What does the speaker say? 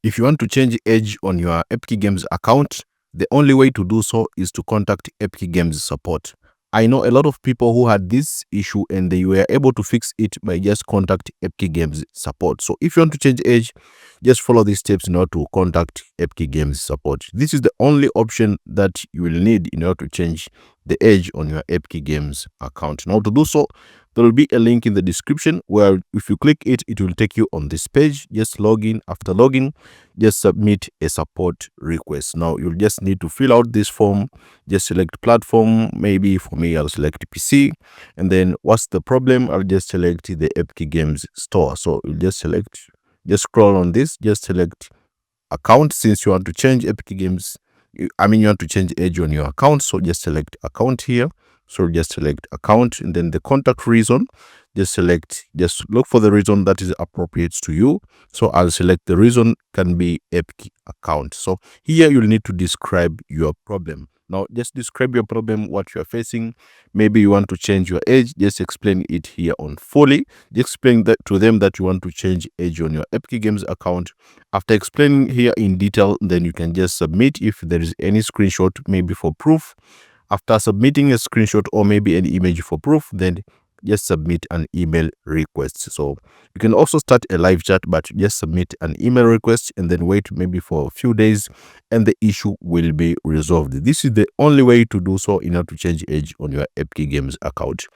If you want to change age on your Epic Games account, the only way to do so is to contact Epic Games support. I know a lot of people who had this issue and they were able to fix it by just contact Epic Games support. So if you want to change age, just follow these steps in order to contact Epic Games support. This is the only option that you will need in order to change the age on your Epic Games account. Now to do so, there will be a link in the description where if you click it, it will take you on this page. Just log in. After logging, just submit a support request. Now you'll just need to fill out this form. Just select platform. Maybe for me, I'll select PC. And then what's the problem? I'll just select the Epic Games store. So you'll just scroll on this, just select account. Since you want to change Epic Games, you want to change age on your account, so just select account here. So just select account, and then the contact reason, just look for the reason that is appropriate to you. So I'll select the reason can be Epic account. So here you'll need to describe your problem. Now just describe your problem, what you're facing. Maybe you want to change your age, just explain it here on Foley. Just explain that to them that you want to change age on your Epic Games account. After explaining here in detail, then you can just submit if there is any screenshot, maybe for proof. After submitting a screenshot or maybe an image for proof, then just submit an email request. So you can also start a live chat, but just submit an email request and then wait maybe for a few days and the issue will be resolved. This is the only way to do so in order to change age on your Epic Games account.